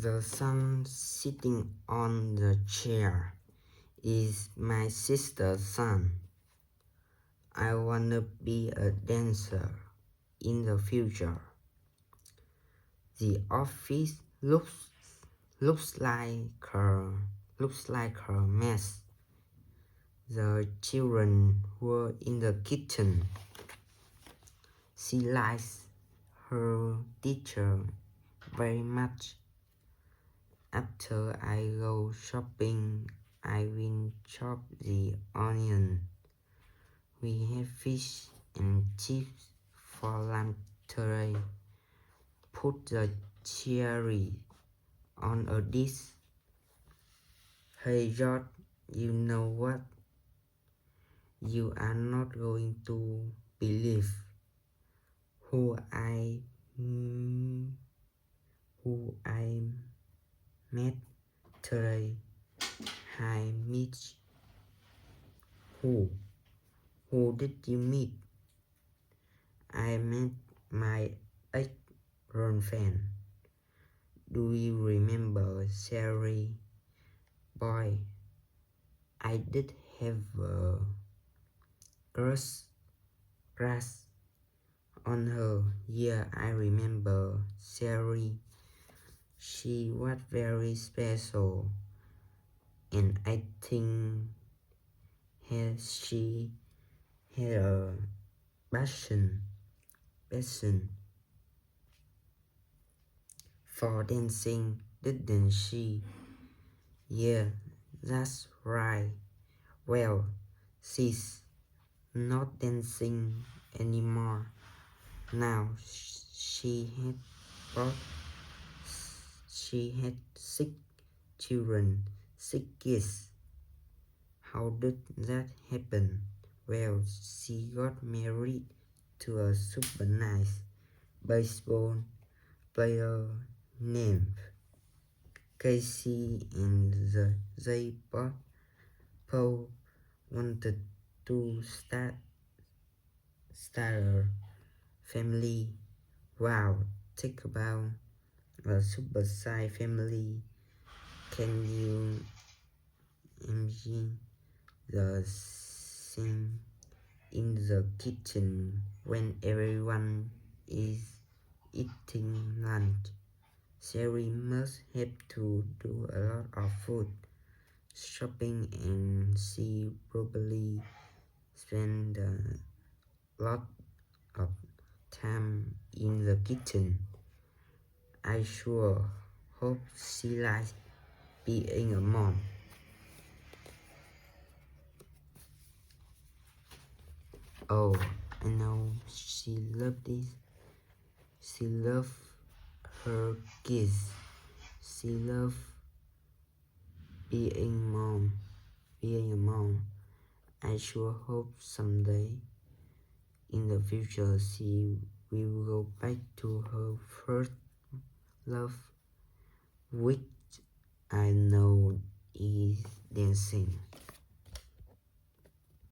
The son sitting on the chair is my sister's son. I wanna be a dancer in the future. The office looks like a mess. The children were in the kitchen. She likes her teacher very much. After I go shopping, I will chop the onion. We have fish and chips for lunch today. Put the cherry on a dish. Hey George, you know what? You are not going to believe who I met today. Hi Mitch. Who? Who did you meet? I met my ex-girlfriend. Do you remember Sherry? Boy, I did have a crush on her. Yeah, I remember Sherry. She was very special, and I think she had a passion for dancing, didn't she? Yeah, that's right. Well, she's not dancing anymore. Now brought, she had 6 children, 6 kids. How did that happen? Well, she got married to a super nice baseball player named Casey, and they both wanted to start a family. Wow, think about a super size family. Can you imagine the scene in the kitchen when everyone is eating lunch? Sherry must have to do a lot of food shopping, and she probably spent a lot of time in the kitchen. I sure hope she likes being a mom. Oh, I know she loved this. She loved her kids. She loved being a mom. I sure hope someday in the future she will go back to her first love.